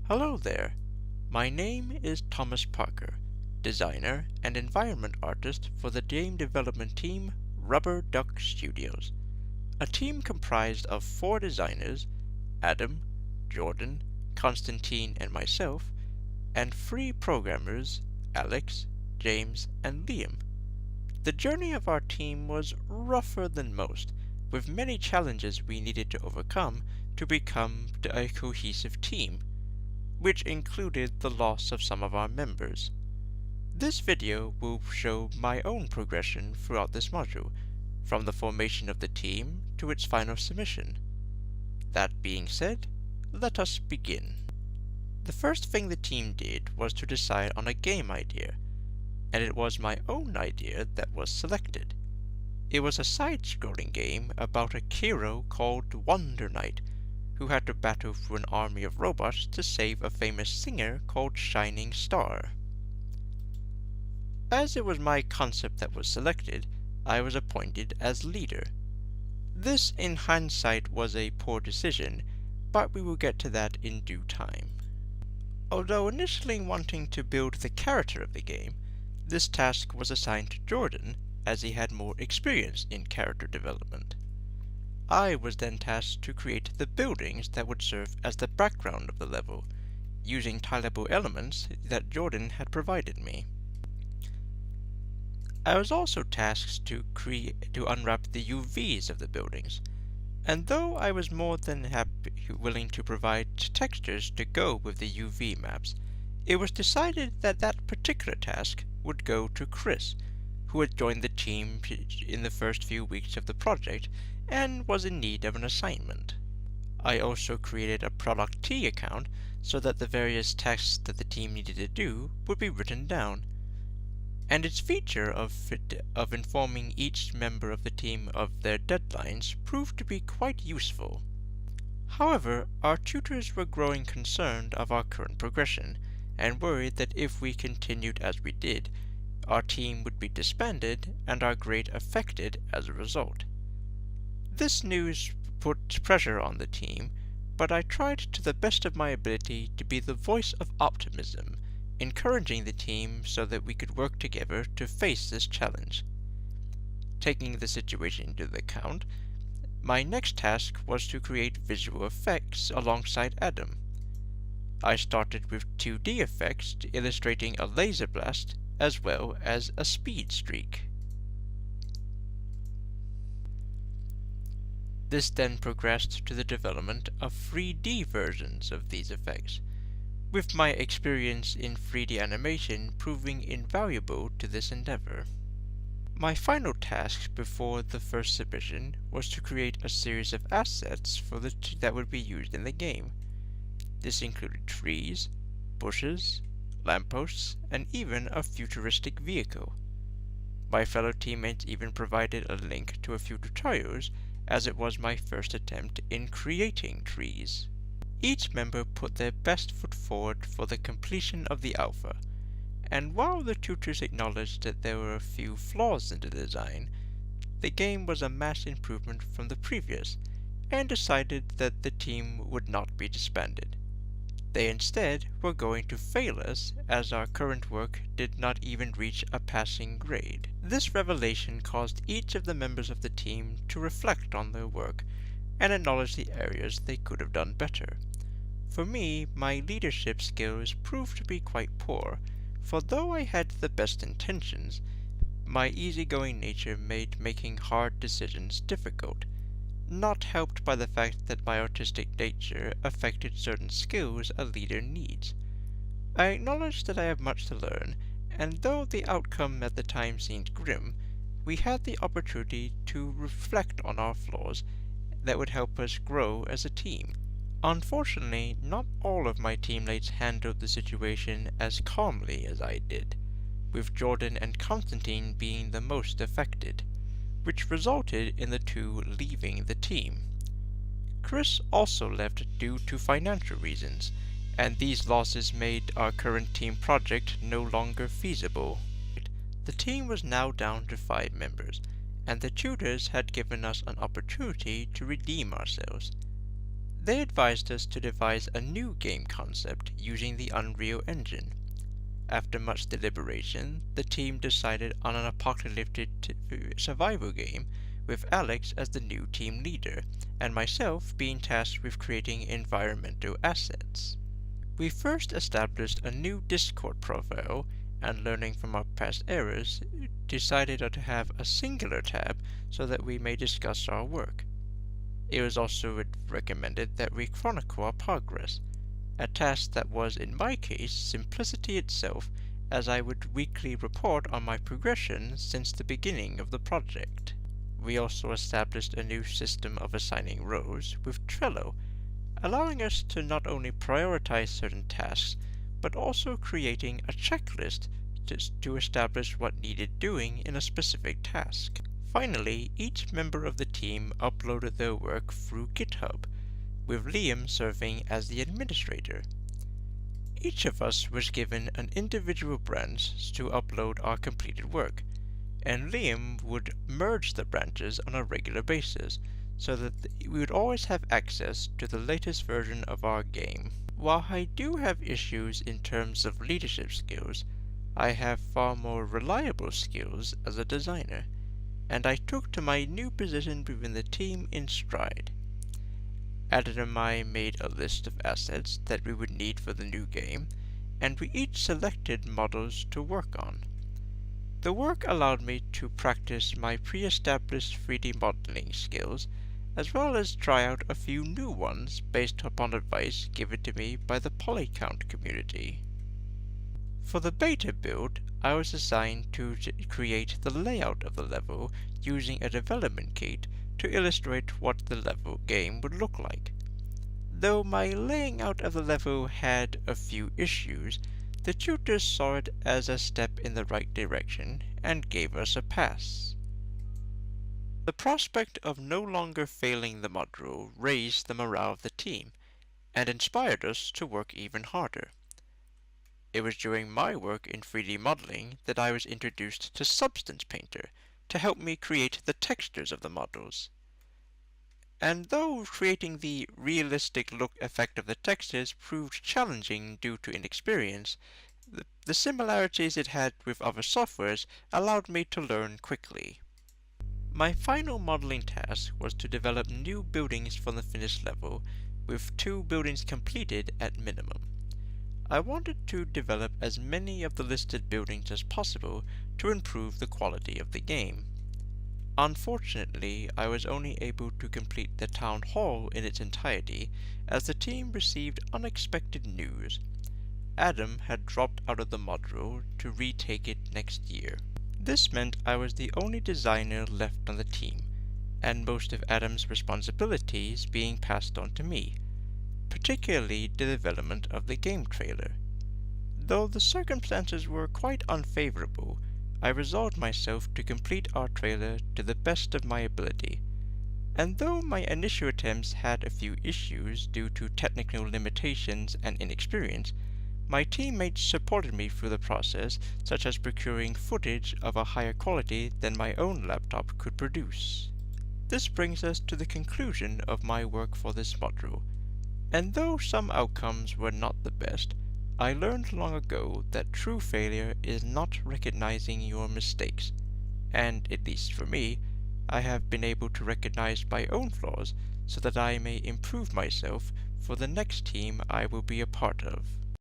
Hello there. My name is Thomas Parker, designer and environment artist for the game development team Rubber Duck Studios, a team comprised of 4 designers, Adam, Jordan, Constantine, and myself, and 3 programmers, Alex, James, and Liam. The journey of our team was rougher than most, with many challenges we needed to overcome to become a cohesive team, which included the loss of some of our members. This video will show my own progression throughout this module, from the formation of the team to its final submission. That being said, let us begin. The first thing the team did was to decide on a game idea, and it was my own idea that was selected. It was a side-scrolling game about a hero called Wonder Knight, who had to battle through an army of robots to save a famous singer called Shining Star. As it was my concept that was selected, I was appointed as leader. This, in hindsight, was a poor decision, but we will get to that in due time. Although initially wanting to build the character of the game, this task was assigned to Jordan, as he had more experience in character development. I was then tasked to create the buildings that would serve as the background of the level, using tileable elements that Jordan had provided me. I was also tasked to unwrap the UVs of the buildings, and though I was more than willing to provide textures to go with the UV maps, it was decided that that particular task would go to Chris, who had joined the team in the first few weeks of the project and was in need of an assignment. I also created a Product T account so that the various tasks that the team needed to do would be written down, and its feature of informing each member of the team of their deadlines proved to be quite useful. However, our tutors were growing concerned of our current progression, and worried that if we continued as we did, our team would be disbanded and our grade affected as a result. This news put pressure on the team, but I tried to the best of my ability to be the voice of optimism, encouraging the team so that we could work together to face this challenge. Taking the situation into account, my next task was to create visual effects alongside Adam. I started with 2D effects illustrating a laser blast as well as a speed streak. This then progressed to the development of 3D versions of these effects, with my experience in 3D animation proving invaluable to this endeavor. My final task before the first submission was to create a series of assets that would be used in the game. This included trees, bushes, lampposts, and even a futuristic vehicle. My fellow teammates even provided a link to a few tutorials, as it was my first attempt in creating trees. Each member put their best foot forward for the completion of the alpha, and while the tutors acknowledged that there were a few flaws in the design, the game was a mass improvement from the previous, and decided that the team would not be disbanded. They instead were going to fail us, as our current work did not even reach a passing grade. This revelation caused each of the members of the team to reflect on their work and acknowledge the areas they could have done better. For me, my leadership skills proved to be quite poor, for though I had the best intentions, my easygoing nature made making hard decisions difficult, not helped by the fact that my artistic nature affected certain skills a leader needs. I acknowledge that I have much to learn, and though the outcome at the time seemed grim, we had the opportunity to reflect on our flaws that would help us grow as a team. Unfortunately, not all of my teammates handled the situation as calmly as I did, with Jordan and Constantine being the most affected, which resulted in the two leaving the team. Chris also left due to financial reasons, and these losses made our current team project no longer feasible. The team was now down to 5 members, and the tutors had given us an opportunity to redeem ourselves. They advised us to devise a new game concept using the Unreal Engine. After much deliberation, the team decided on an apocalyptic survival game, with Alex as the new team leader, and myself being tasked with creating environmental assets. We first established a new Discord profile, and learning from our past errors, decided to have a singular tab so that we may discuss our work. It was also recommended that we chronicle our progress, a task that was in my case simplicity itself, as I would weekly report on my progression since the beginning of the project. We also established a new system of assigning roles with Trello, allowing us to not only prioritize certain tasks, but also creating a checklist to establish what needed doing in a specific task. Finally, each member of the team uploaded their work through GitHub, with Liam serving as the administrator. Each of us was given an individual branch to upload our completed work, and Liam would merge the branches on a regular basis, so that we would always have access to the latest version of our game. While I do have issues in terms of leadership skills, I have far more reliable skills as a designer, and I took to my new position within the team in stride. Adam and I made a list of assets that we would need for the new game, and we each selected models to work on. The work allowed me to practice my pre-established 3D modeling skills, as well as try out a few new ones based upon advice given to me by the Polycount community. For the beta build, I was assigned to create the layout of the level using a development kit to illustrate what the level game would look like. Though my laying out of the level had a few issues, the tutors saw it as a step in the right direction and gave us a pass. The prospect of no longer failing the module raised the morale of the team and inspired us to work even harder. It was during my work in 3D modeling that I was introduced to Substance Painter to help me create the textures of the models. And though creating the realistic look effect of the textures proved challenging due to inexperience, the similarities it had with other softwares allowed me to learn quickly. My final modeling task was to develop new buildings for the finished level, with 2 buildings completed at minimum. I wanted to develop as many of the listed buildings as possible to improve the quality of the game. Unfortunately, I was only able to complete the town hall in its entirety, as the team received unexpected news. Adam had dropped out of the module to retake it next year. This meant I was the only designer left on the team, and most of Adam's responsibilities being passed on to me, particularly the development of the game trailer. Though the circumstances were quite unfavorable, I resolved myself to complete our trailer to the best of my ability, and though my initial attempts had a few issues due to technical limitations and inexperience, my teammates supported me through the process, such as procuring footage of a higher quality than my own laptop could produce. This brings us to the conclusion of my work for this module, and though some outcomes were not the best, I learned long ago that true failure is not recognizing your mistakes, and, at least for me, I have been able to recognize my own flaws so that I may improve myself for the next team I will be a part of.